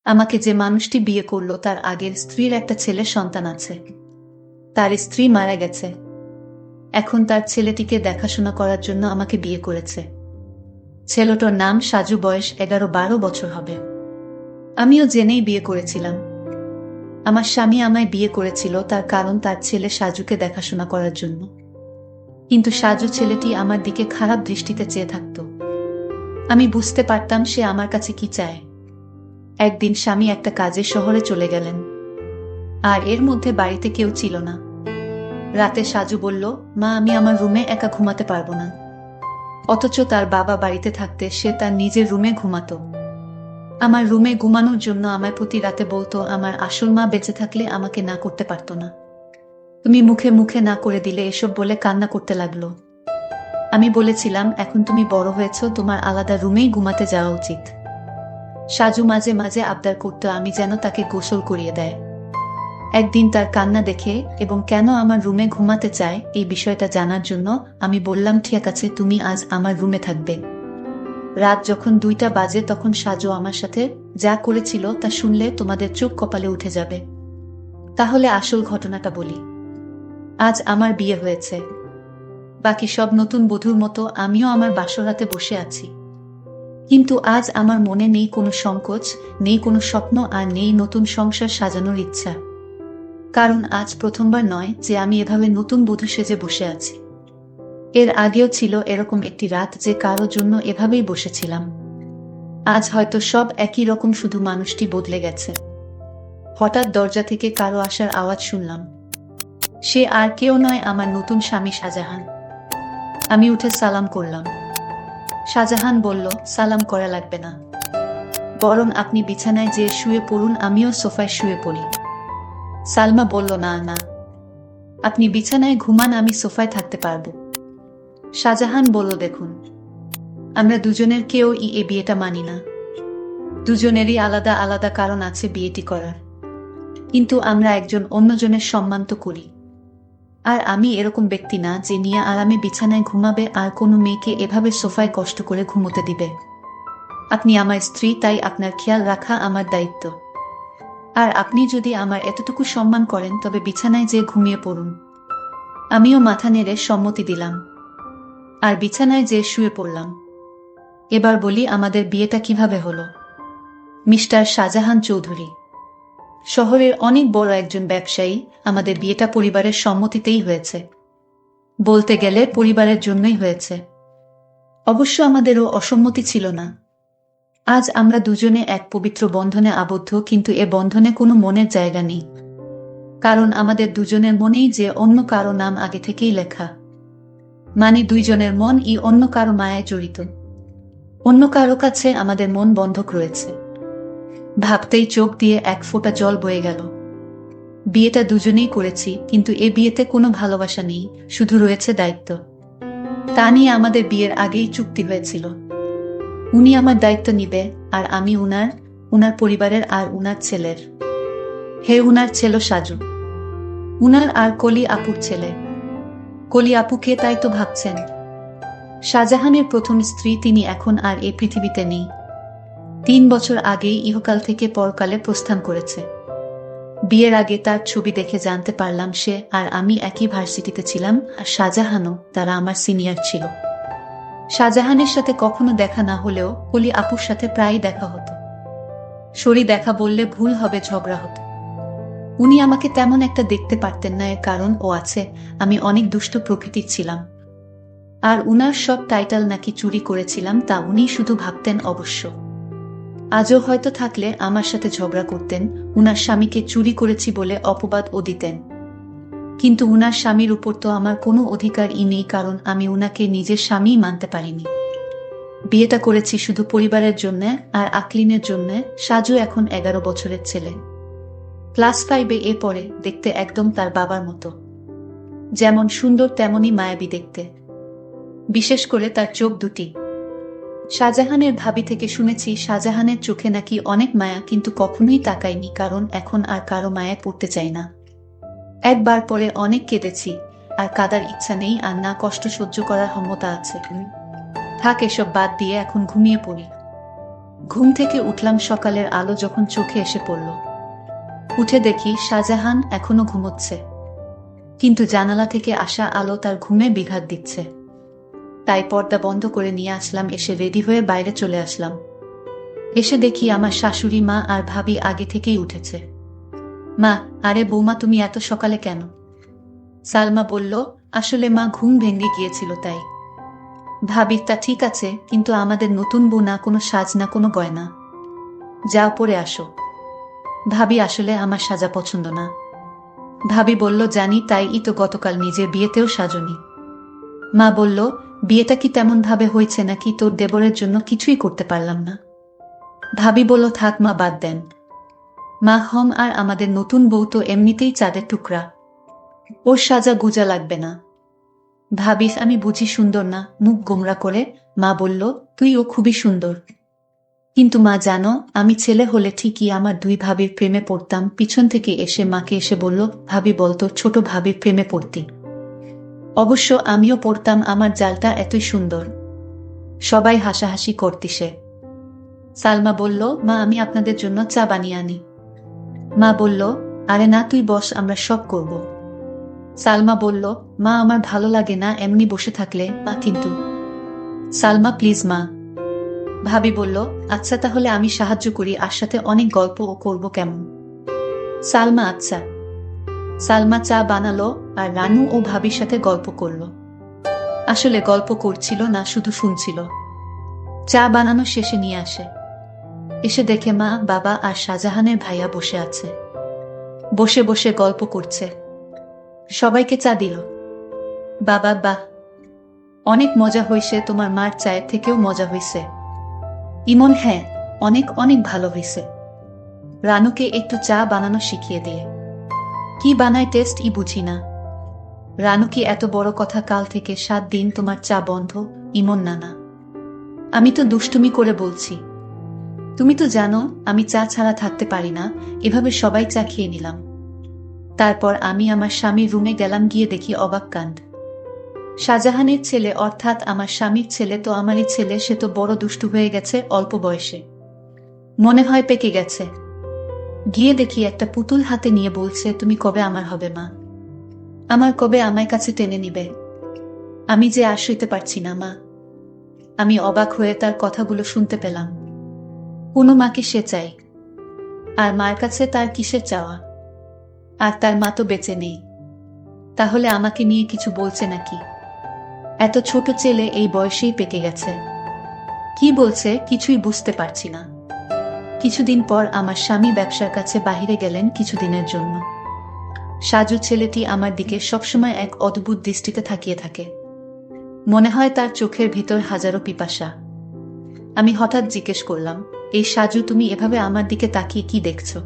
আমাকে যে মানুষটি বিয়ে করলো তার আগের স্ত্রীর একটা ছেলের সন্তান আছে। তার স্ত্রী মারা গেছে। এখন তার ছেলেটিকে দেখাশোনা করার জন্য আমাকে বিয়ে করেছে। ছেলেটার নাম সাজু, বয়স 11-12 বছর হবে। আমিও জেনেই বিয়ে করেছিলাম। আমার স্বামী আমায় বিয়ে করেছিল তার কারণ তার ছেলে সাজুকে দেখাশোনা করার জন্য। কিন্তু সাজু ছেলেটি আমার দিকে খারাপ দৃষ্টিতে চেয়ে থাকত। আমি বুঝতে পারতাম সে আমার কাছে কি চায়। একদিন স্বামী একটা কাজে শহরে চলে গেলেন, আর এর মধ্যে বাড়িতে কেউ ছিল না। রাতে সাজু বলল, মা, আমি আমার রুমে একা ঘুমাতে পারবো না। অথচ তার বাবা বাড়িতে থাকতে সে তার নিজের রুমে ঘুমাতো। আমার রুমে ঘুমানোর জন্য আমায় প্রতি রাতে বলতো আমার আসল মা বেঁচে থাকলে আমাকে না করতে পারতো না। তুমি মুখে মুখে না করে দিলে এসব বলে কান্না করতে লাগলো। আমি বলেছিলাম, এখন তুমি বড় হয়েছ, তোমার আলাদা রুমেই ঘুমাতে যাওয়া উচিত। সাজু মাঝে মাঝে আবদার করতো আমি যেন তাকে গোসল করিয়ে দেয়। একদিন তার কান্না দেখে এবং কেন আমার রুমে ঘুমাতে চায় এই বিষয়টা জানার জন্য আমি বললাম, ঠিক আছে, তুমি আজ আমার রুমে থাকবে। রাত যখন 2টা বাজে তখন সাজু আমার সাথে যা করেছিল তা শুনলে তোমাদের চোখ কপালে উঠে যাবে। তাহলে আসল ঘটনাটা বলি। আজ আমার বিয়ে হয়েছে। বাকি সব নতুন বধূর মতো আমিও আমার বাসরাতে বসে আছি। কিন্তু আজ আমার মনে নেই কোনো সংকোচ, নেই কোনো স্বপ্ন, আর নেই নতুন সংসার সাজানোর ইচ্ছা। কারণ আজ প্রথমবার নয় যে আমি এভাবে নতুন বধূ সেজে বসে আছি। এর আগেও ছিল এরকম একটি রাত যে কারো জন্য এভাবেই বসেছিলাম। আজ হয়তো সব একই রকম, শুধু মানুষটি বদলে গেছে। হঠাৎ দরজা থেকে কারো আসার আওয়াজ শুনলাম। সে আর কেউ নয়, আমার নতুন স্বামী শাহজাহান। আমি উঠে সালাম করলাম। শাহজাহান বলল, সালাম করা লাগবে না, বরং আপনি বিছানায় যেয়ে শুয়ে পড়ুন, আমিও সোফায় শুয়ে পড়ি। সালমা বলল, না না, আপনি বিছানায় ঘুমান, আমি সোফায় থাকতে পারবো। শাহজাহান বলল, দেখুন, আমরা দুজনের কেউই এ বিয়েটা মানি না। দুজনেরই আলাদা আলাদা কারণ আছে বিয়েটি করার, কিন্তু আমরা একজন অন্যজনের সম্মান তো করি। আর আমি এরকম ব্যক্তি না যে নিয়ে আরামে বিছানায় ঘুমাবে আর কোনো মেয়েকে এভাবে সোফায় কষ্ট করে ঘুমোতে দিবে। আপনি আমার স্ত্রী, তাই আপনার খেয়াল রাখা আমার দায়িত্ব। আর আপনি যদি আমার এতটুকু সম্মান করেন তবে বিছানায় যেয়ে ঘুমিয়ে পড়ুন। আমিও মাথা নেড়ে সম্মতি দিলাম আর বিছানায় যেয়ে শুয়ে পড়লাম। এবার বলি আমাদের বিয়েটা কিভাবে হলো। মিস্টার শাহজাহান চৌধুরী শহরের অনেক বড় একজন ব্যবসায়ী। আমাদের বিয়েটা পরিবারের সম্মতিতেই হয়েছে। বলতে গেলে পরিবারের জন্যই হয়েছে। অবশ্য আমাদেরও অসম্মতি ছিল না। আজ আমরা দুজনে এক পবিত্র বন্ধনে আবদ্ধ, কিন্তু এ বন্ধনে কোনো মনের জায়গা নেই। কারণ আমাদের দুজনের মনেই যে অন্য কারো নাম আগে থেকেই লেখা। মানে দুইজনের মনই অন্য কারো মায়ায় জড়িত। অন্য কারো কাছে আমাদের মন বন্ধক রয়েছে। ভাবতেই চোখ দিয়ে এক ফোঁটা জল বয়ে গেল। বিয়েটা দুজনেই করেছি, কিন্তু এ বিয়েতে কোনো ভালোবাসা নেই, শুধু রয়েছে দায়িত্ব। তা নিয়ে আমাদের বিয়ের আগেই চুক্তি হয়েছিল। উনি আমার দায়িত্ব নিবে, আর আমি উনার পরিবারের আর উনার ছেলের। হে, উনার ছেলে সাজু, উনার আর কলি আপুর ছেলে। কলি আপুকে তাই তো ভাবছেন। শাহজাহানের প্রথম স্ত্রী, তিনি এখন আর এই পৃথিবীতে নেই। 3 বছর আগেই ইহকাল থেকে পরকালে প্রস্থান করেছে। বিয়ের আগে তার ছবি দেখে জানতে পারলাম সে আর আমি একই ভার্সিটিতে ছিলাম, আর শাহজাহানও, তারা আমার সিনিয়র ছিল। শাহজাহানের সাথে কখনো দেখা না হলেও কলি আপুর সাথে প্রায়ই দেখা হতো। সরি দেখা বললে ভুল হবে, ঝগড়া হতো। উনি আমাকে তেমন একটা দেখতে পারতেন না, এর কারণ ও আছে, আমি অনেক দুষ্ট প্রকৃতির ছিলাম। আর উনার সব টাইটেল নাকি চুরি করেছিলাম, তা উনি শুধু ভাবতেন অবশ্য। আজও হয়তো থাকলে আমার সাথে ঝগড়া করতেন, উনার স্বামীকে চুরি করেছি বলে অপবাদ ও দিতেন। কিন্তু উনার স্বামীর উপর তো আমার কোনো অধিকারই নেই, কারণ আমি উনাকে নিজের স্বামীই মানতে পারিনি। বিয়েটা করেছি শুধু পরিবারের জন্য আর আকলিনের জন্য। সাজু এখন 11 বছরের ছেলে, ক্লাস 5-এ এ পড়ে, দেখতে একদম তার বাবার মতো। যেমন সুন্দর তেমনই মায়াবী দেখতে, বিশেষ করে তার চোখ দুটি। শাহজাহানের ভাবি থেকে শুনেছি শাহজাহানের চোখে নাকি অনেক মায়া, কিন্তু কখনোই তাকাইনি, কারণ এখন আর কারো মায়ায় পড়তে চাই না। একবার পরে অনেক কেঁদেছি, আর কাঁদার ইচ্ছা নেই, আর না কষ্ট সহ্য করার ক্ষমতা আছে। থাক, এসব বাদ দিয়ে এখন ঘুমিয়ে পড়ি। ঘুম থেকে উঠলাম সকালের আলো যখন চোখে এসে পড়ল। উঠে দেখি শাহজাহান এখনো ঘুমোচ্ছে, কিন্তু জানালা থেকে আসা আলো তার ঘুমে বিঘাত দিচ্ছে। তাই পর্দা বন্ধ করে নিয়ে আসলাম, এসে রেডি হয়ে বাইরে চলে আসলাম। এসে দেখি আমার শাশুড়ি মা আর ভাবি আগে থেকেই উঠেছে। মা, আরে বৌমা, তুমি এত সকালে কেন? সালমা বলল, আসলে মা ঘুম ভেঙে গিয়েছিল তাই। ভাবি, তা ঠিক আছে, কিন্তু আমাদের নতুন বউ, না কোনো সাজ না কোনো গয়না। যাও পরে আসো। ভাবি, আসলে আমার সাজা পছন্দ না। ভাবি বলল, জানি, তাই তো গতকাল নিজের বিয়েতেও সাজনি। মা বলল, বিয়েটা কি তেমন ভাবে হয়েছে নাকি তোর দেবরের জন্য কিছুই করতে পারলাম না? ভাবি বলল, থাক মা, বাদ দেন। মা, আর আমাদের নতুন বউ তো এমনিতেই চাঁদের টুকরা, ওর সাজা গুজা লাগবে না। ভাবিস, আমি বুঝি সুন্দর না? মুখ গোমরা করে মা বলল, তুইও খুবই সুন্দর। কিন্তু মা জানো, আমি ছেলে হলে ঠিকই আমার দুই ভাবির প্রেমে পড়তাম। পিছন থেকে এসে মাকে এসে বলল, ভাবি বলতো ছোট ভাবির প্রেমে পড়তি। অবশ্য আমিও পড়তাম, আমার জালটা এতই সুন্দর। সবাই হাসাহাসি করতিসে। সালমা বলল, মা আমি আপনাদের জন্য চা বানিয়ে আনি। মা বলল, আরে না, তুই বস, আমরা সব করব। সালমা বলল, মা আমার ভালো লাগে না এমনি বসে থাকলে, মা কিন্তু। সালমা, প্লিজ মা। ভাবি বলল, আচ্ছা তাহলে আমি সাহায্য করি, আর সাথে অনেক গল্প ও করব, কেমন? সালমা, আচ্ছা। সালমা চা বানালো আর রানু ও ভাবির সাথে গল্প করলো। আসলে গল্প করছিল না, শুধু শুনছিল। চা বানানো শেষে নিয়ে আসে। এসে দেখে মা, বাবা আর শাহজাহানের ভাইয়া বসে আছে। বসে বসে গল্প করছে। সবাইকে চা দিল। বাবা, বাহ, অনেক মজা হইছে, তোমার মার চায়ের থেকেও মজা হইছে। ইমন, হ্যাঁ, অনেক অনেক ভালো হইছে। রানুকে একটু চা বানানো শিখিয়ে দিয়ে। কি বানায় টেস্ট ই বুঝি না। রানু, কি এত বড় কথা, কাল থেকে 7 দিন তোমার চা বন্ধ? ইমন, নানা, আমি তো দুষ্টুমি করে বলছি। তুমি তো জানো আমি চা ছাড়া থাকতে পারি না। এভাবে সবাই চা খেয়ে নিলাম। তারপর আমি আমার স্বামীর রুমে গেলাম, গিয়ে দেখি অবাক কাণ্ড। শাহজাহানের ছেলে, অর্থাৎ আমার স্বামীর ছেলে তো আমারই ছেলে, সে তো বড় দুষ্টু হয়ে গেছে অল্প বয়সে। মনে হয় পেকে গেছে। গিয়ে দেখি একটা পুতুল হাতে নিয়ে বলছে, তুমি কবে আমার হবে মা? আমার কবে আমায় কাছে টেনে নিবে? আমি যে আর সইতে পারছি না মা। আমি অবাক হয়ে তার কথাগুলো শুনতে পেলাম। কোনো মাকে সে চাই, আর মার কাছে তার কিসের চাওয়া? আর তার মা তো বেঁচে নেই। তাহলে আমাকে নিয়ে কিছু বলছে নাকি? এত ছোট ছেলে এই বয়সেই পেকে গেছে। কি বলছে কিছুই বুঝতে পারছি না। কিছুদিন পর আমার স্বামী ব্যবসার কাছে বাহিরে গেলেন কিছুদিনের জন্য। সাজু ছেলেটি আমার দিকে সবসময় এক অদ্ভুত দৃষ্টিতে তাকিয়ে থাকে। মনে হয় তার চোখের ভিতর হাজারো পিপাসা। আমি হঠাৎ জিজ্ঞেস করলাম, এই সাজু, তুমি এভাবে আমার দিকে তাকিয়ে কি দেখছো?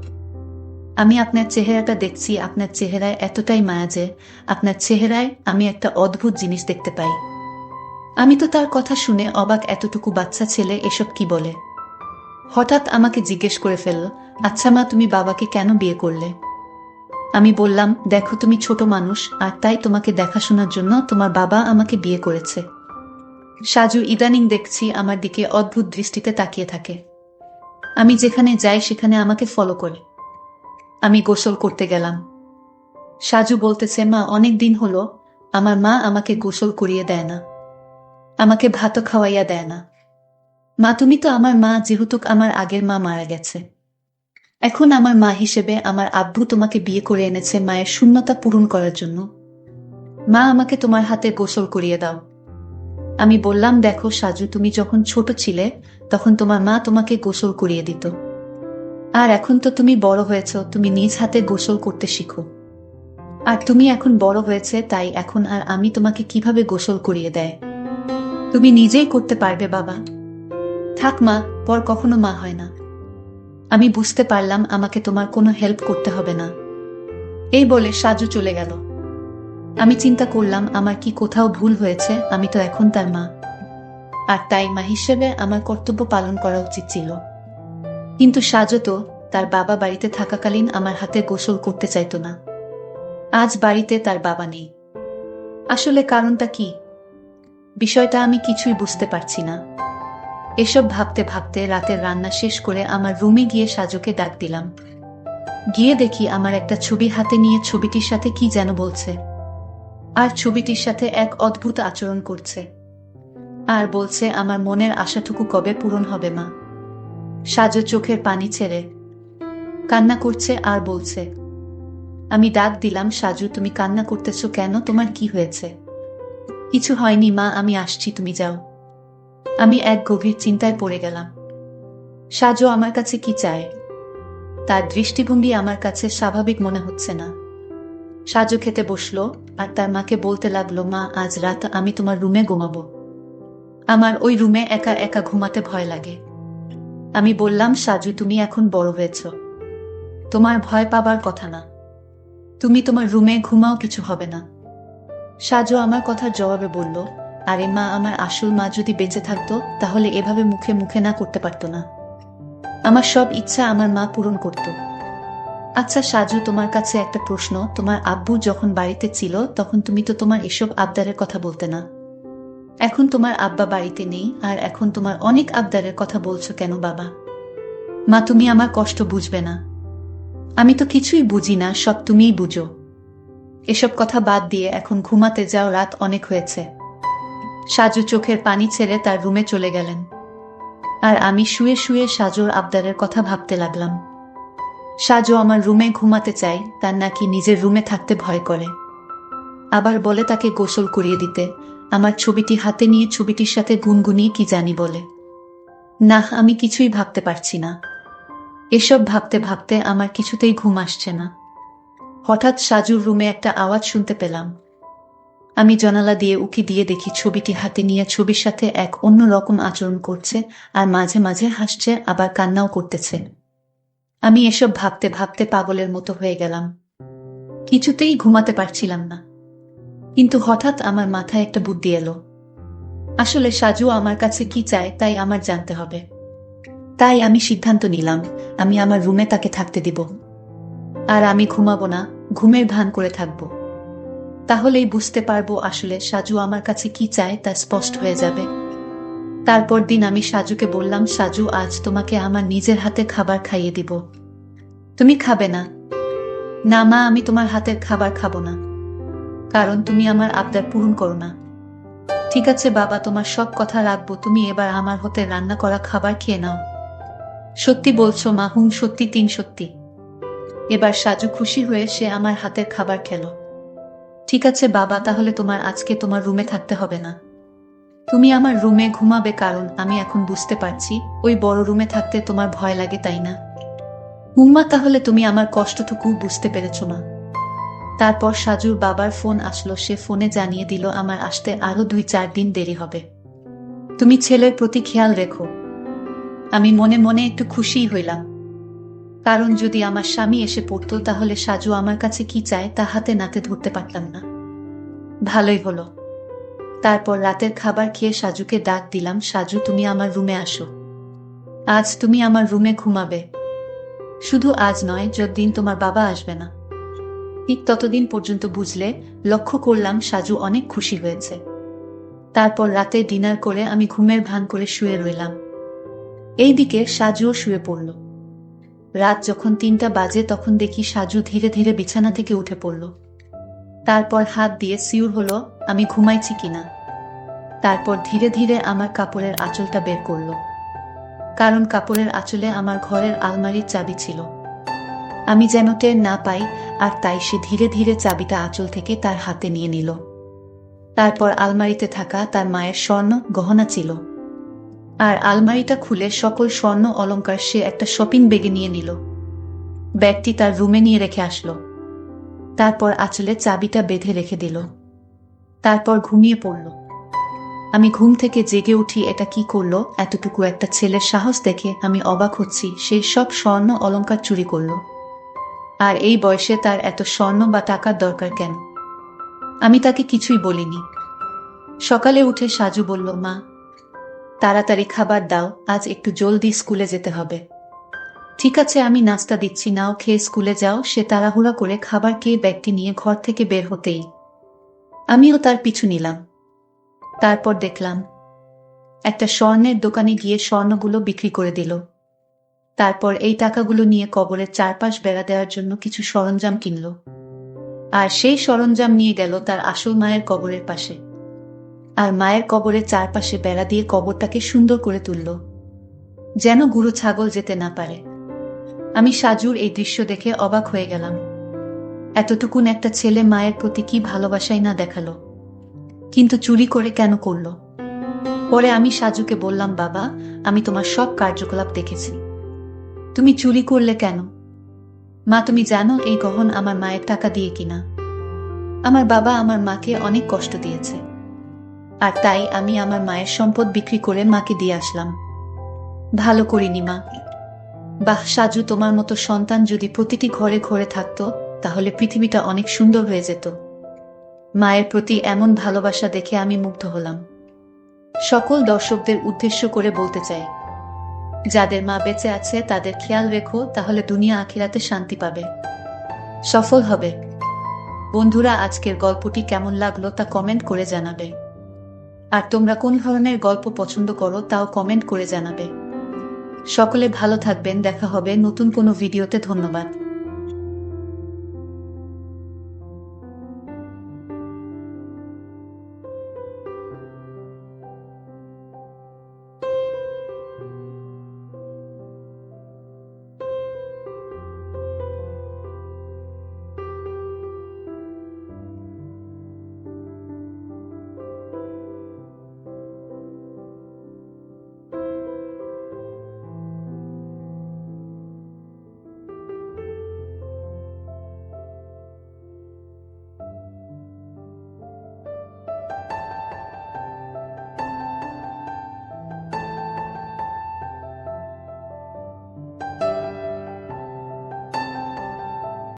আমি আপনার চেহারাটা দেখছি, আপনার চেহারায় এতটাই মায়া যে আপনার চেহারায় আমি একটা অদ্ভুত জিনিস দেখতে পাই। আমি তো তার কথা শুনে অবাক, এতটুকু বাচ্চা ছেলে এসব কি বলে? হঠাৎ আমাকে জিজ্ঞেস করে ফেলল, আচ্ছা মা, তুমি বাবাকে কেন বিয়ে করলে? আমি বললাম, দেখো তুমি ছোট মানুষ, আর তাই তোমাকে দেখাশোনার জন্য তোমার বাবা আমাকে বিয়ে করেছে। সাজু ইদানিং দেখছি আমার দিকে অদ্ভুত দৃষ্টিতে তাকিয়ে থাকে। আমি যেখানে যাই সেখানে আমাকে ফলো করে। আমি গোসল করতে গেলাম। সাজু বলতেছে, মা, অনেক দিন হলো আমার মা আমাকে গোসল করিয়ে দেয় না, আমাকে ভাতও খাওয়াইয়া দেয় না। মা, তুমি তো আমার মা, যেহেতু আমার আগের মা মারা গেছে। এখন আমার মা হিসেবে আমার আব্বু তোমাকে বিয়ে করে এনেছে মায়ের শূন্যতা পূরণ করার জন্য। মা, আমাকে তোমার হাতে গোসল করিয়ে দাও। আমি বললাম, দেখো সাজু, তুমি যখন ছোট ছিলে তখন তোমার মা তোমাকে গোসল করিয়ে দিত। আর এখন তো তুমি বড় হয়েছ, তুমি নিজ হাতে গোসল করতে শিখো। আর তুমি এখন বড় হয়েছে, তাই এখন আর আমি তোমাকে কিভাবে গোসল করিয়ে দেয় তুমি নিজেই করতে পারবে বাবা। থাক মা, পর কখনো মা হয় না। আমি বুঝতে পারলাম আমাকে তোমার কোনো হেল্প করতে হবে না। এই বলে সাজু চলে গেল। আমি চিন্তা করলাম, আমার কি কোথাও ভুল হয়েছে? আমি তো এখন তার মা, আর তাই মা হিসেবে আমার কর্তব্য পালন করা উচিত ছিল। কিন্তু সাজু তো তার বাবা বাড়িতে থাকাকালীন আমার হাতে গোসল করতে চাইতো না। আজ বাড়িতে তার বাবা নেই। আসলে কারণটা কি? বিষয়টা আমি কিছুই বুঝতে পারছি না। এসব ভাবতে ভাবতে রাতের রান্না শেষ করে আমার রুমে গিয়ে সাজুকে ডাক দিলাম। গিয়ে দেখি আমার একটা ছবি হাতে নিয়ে ছবিটির সাথে কি যেন বলছে, আর ছবিটির সাথে এক অদ্ভুত আচরণ করছে, আর বলছে আমার মনের আশাটুকু কবে পূরণ হবে মা। সাজু চোখের পানি ছেড়ে কান্না করছে আর বলছে। আমি ডাক দিলাম, সাজু তুমি কান্না করতেছো কেন, তোমার কি হয়েছে? কিছু হয়নি মা, আমি আসছি, তুমি যাও। আমি এক গভীর চিন্তায় পড়ে গেলাম। সাজু আমার কাছে কি চায়? তার দৃষ্টিভঙ্গি আমার কাছে স্বাভাবিক মনে হচ্ছে না। সাজু খেতে বসলো আর তার মাকে বলতে লাগলো, মা আজ রাত আমি তোমার রুমে ঘুমাবো। আমার ওই রুমে একা একা ঘুমাতে ভয় লাগে। আমি বললাম, সাজু তুমি এখন বড় হয়েছ, তোমার ভয় পাবার কথা না, তুমি তোমার রুমে ঘুমাও, কিছু হবে না। সাজু আমার কথার জবাবে বলল, আরে মা, আমার আসল মা যদি বেঁচে থাকতো তাহলে এভাবে মুখে মুখে না করতে পারতো না। আমার সব ইচ্ছা আমার মা পূরণ করত। আচ্ছা সাজু, তোমার কাছে একটা প্রশ্ন, তোমার আব্বু যখন বাড়িতে ছিল তখন তুমি তো তোমার এসব আবদারের কথা বলতে না। এখন তোমার আব্বা বাড়িতে নেই আর এখন তোমার অনেক আবদারের কথা বলছো কেন বাবা? মা তুমি আমার কষ্ট বুঝবে না? আমি তো কিছুই বুঝি না, সব তুমিই বুঝো। এসব কথা বাদ দিয়ে এখন ঘুমাতে যাও, রাত অনেক হয়েছে। সাজু চোখের পানি ছেড়ে তার রুমে চলে গেলেন, আর আমি শুয়ে শুয়ে সাজুর আবদারের কথা ভাবতে লাগলাম। সাজু আমার রুমে ঘুমাতে চায়, তার নাকি নিজের রুমে থাকতে ভয় করে। আবার বলে তাকে গোসল করিয়ে দিতে, আমার ছবিটি হাতে নিয়ে ছবিটির সাথে গুনগুনিয়ে কি জানি বলে। না, আমি কিছুই ভাবতে পারছি না। এসব ভাবতে ভাবতে আমার কিছুতেই ঘুম আসছে না। হঠাৎ সাজুর রুমে একটা আওয়াজ শুনতে পেলাম। আমি জানালা দিয়ে উঁকি দিয়ে দেখি ছবিটি হাতে নিয়ে ছবির সাথে এক অন্য রকম আচরণ করছে, আর মাঝে মাঝে হাসছে, আবার কান্নাও করতেছে। আমি এসব ভাবতে ভাবতে পাগলের মতো হয়ে গেলাম, কিছুতেই ঘুমাতে পারছিলাম না। কিন্তু হঠাৎ আমার মাথায় একটা বুদ্ধি এলো। আসলে সাজু আমার কাছে কি চায় তাই আমার জানতে হবে। তাই আমি সিদ্ধান্ত নিলাম, আমি আমার রুমে তাকে থাকতে দিব। আর আমি ঘুমাবো না, ঘুমের ভান করে থাকবো। তাহলেই বুঝতে পারবো আসলে সাজু আমার কাছে কি চায়, তা স্পষ্ট হয়ে যাবে। তারপর দিন আমি সাজুকে বললাম, সাজু আজ তোমাকে আমার নিজের হাতে খাবার খাইয়ে দিব, তুমি খাবে না? না মা, আমি তোমার হাতের খাবার খাবো না, কারণ তুমি আমার আবদার পূরণ করো না। ঠিক আছে বাবা, তোমার সব কথা রাখবো, তুমি এবার আমার হাতে রান্না করা খাবার খেয়ে নাও। সত্যি বলছো মা? হুম সত্যি, 3 সত্যি। এবার সাজু খুশি হয়ে সে আমার হাতের খাবার খেলো। ঠিক আছে বাবা, তাহলে তোমার আজকে তোমার রুমে থাকতে হবে না, তুমি আমার রুমে ঘুমাবে, কারণ আমি এখন বুঝতে পারছি ওই বড় রুমে থাকতে তোমার ভয় লাগে, তাই না? হুম্মা, তাহলে তুমি আমার কষ্টটুকু বুঝতে পেরেছো না? তারপর সাজুর বাবার ফোন আসলো, সে ফোনে জানিয়ে দিল আমার আসতে আরো 2-4 দিন দেরি হবে। তুমি ছেলের প্রতি খেয়াল রেখো। আমি মনে মনে একটু খুশিই হইলাম, কারণ যদি আমার স্বামী এসে পড়তো তাহলে সাজু আমার কাছে কি চায় তা হাতে নাতে ধরতে পারতাম না। ভালোই হলো। তারপর রাতের খাবার খেয়ে সাজুকে ডাক দিলাম, সাজু তুমি আমার রুমে আসো, আজ তুমি আমার রুমে ঘুমাবে। শুধু আজ নয়, যতদিন তোমার বাবা আসবে না, ঠিক ততদিন পর্যন্ত, বুঝলে? লক্ষ্য করলাম সাজু অনেক খুশি হয়েছে। তারপর রাতে ডিনার করে আমি ঘুমের ভান করে শুয়ে রইলাম। এইদিকে সাজুও শুয়ে পড়ল। রাত যখন 3টা বাজে তখন দেখি সাজু ধীরে ধীরে বিছানা থেকে উঠে পড়ল। তারপর হাত দিয়ে সিউর হলো আমি ঘুমাইছি কিনা। তারপর ধীরে ধীরে আমার কাপড়ের আঁচলটা বের করলো, কারণ কাপড়ের আঁচলে আমার ঘরের আলমারির চাবি ছিল। আমি যেন টের না পাই, আর তাই সে ধীরে ধীরে চাবিটা আঁচল থেকে তার হাতে নিয়ে নিল। তারপর আলমারিতে থাকা তার মায়ের স্বর্ণ গহনা ছিল, আর আলমারিটা খুলে সকল স্বর্ণ অলংকার সে একটা শপিং ব্যাগে নিয়ে নিল। ব্যাগটি তার রুমে নিয়ে রেখে আসলো। তারপর আঁচলে চাবিটা বেঁধে রেখে দিল। তারপর ঘুমিয়ে পড়ল। আমি ঘুম থেকে জেগে উঠি, এটা কি করলো? এতটুকু একটা ছেলের সাহস দেখে আমি অবাক হচ্ছি, সে সব স্বর্ণ অলংকার চুরি করলো। আর এই বয়সে তার এত স্বর্ণ বা টাকার দরকার কেন? আমি তাকে কিছুই বলিনি। সকালে উঠে সাজু বলল, মা তাড়াতাড়ি খাবার দাও, আজ একটু জলদি স্কুলে যেতে হবে। ঠিক আছে, আমি নাস্তা দিচ্ছি, নাও খেয়ে স্কুলে যাও। সে তাড়াহুড়া করে খাবার খেয়ে ব্যাগটি নিয়ে ঘর থেকে বের হতেই আমিও তার পিছু নিলাম। তারপর দেখলাম একটা স্বর্ণের দোকানে গিয়ে স্বর্ণগুলো বিক্রি করে দিল। তারপর এই টাকাগুলো নিয়ে কবরের চারপাশ বেড়া দেওয়ার জন্য কিছু সরঞ্জাম কিনল। আর সেই সরঞ্জাম নিয়ে গেল তার আসল মায়ের কবরের পাশে। আর মায়ের কবরের চারপাশে বেড়া দিয়ে কবরটাকে সুন্দর করে তুলল, যেন গুরু ছাগল যেতে না পারে। আমি সাজুর এই দৃশ্য দেখে অবাক হয়ে গেলাম। এতটুকুন একটা ছেলে মায়ের প্রতি কি ভালোবাসাই না দেখালো, কিন্তু চুরি করে কেন করলো? পরে আমি সাজুকে বললাম, বাবা, আমি তোমার সব কার্যকলাপ দেখেছি, তুমি চুরি করলে কেন? মা, তুমি জানো এই গহন আমার মায়ের টাকা দিয়ে কিনা। আমার বাবা আমার মাকে অনেক কষ্ট দিয়েছে, আর তাই আমি আমার মায়ের সম্পদ বিক্রি করে মাকে দিয়ে আসলাম। ভালো করিনি মা। বাহ সাজু, তোমার মতো সন্তান যদি প্রতিটি ঘরে ঘরে থাকতো তাহলে পৃথিবীটা অনেক সুন্দর হয়ে যেত। মায়ের প্রতি এমন ভালোবাসা দেখে আমি মুগ্ধ হলাম। সকল দর্শকদের উদ্দেশ্য করে বলতে চাই, যাদের মা বেঁচে আছে তাদের খেয়াল রেখো, তাহলে দুনিয়া আখিরাতে শান্তি পাবে, সফল হবে। বন্ধুরা, আজকের গল্পটি কেমন লাগলো তা কমেন্ট করে জানাবে। আর তোমরা কোন ধরনের গল্প পছন্দ করো তাও কমেন্ট করে জানাবে। সকলে ভালো থাকবেন, দেখা হবে নতুন কোনো ভিডিওতে। ধন্যবাদ।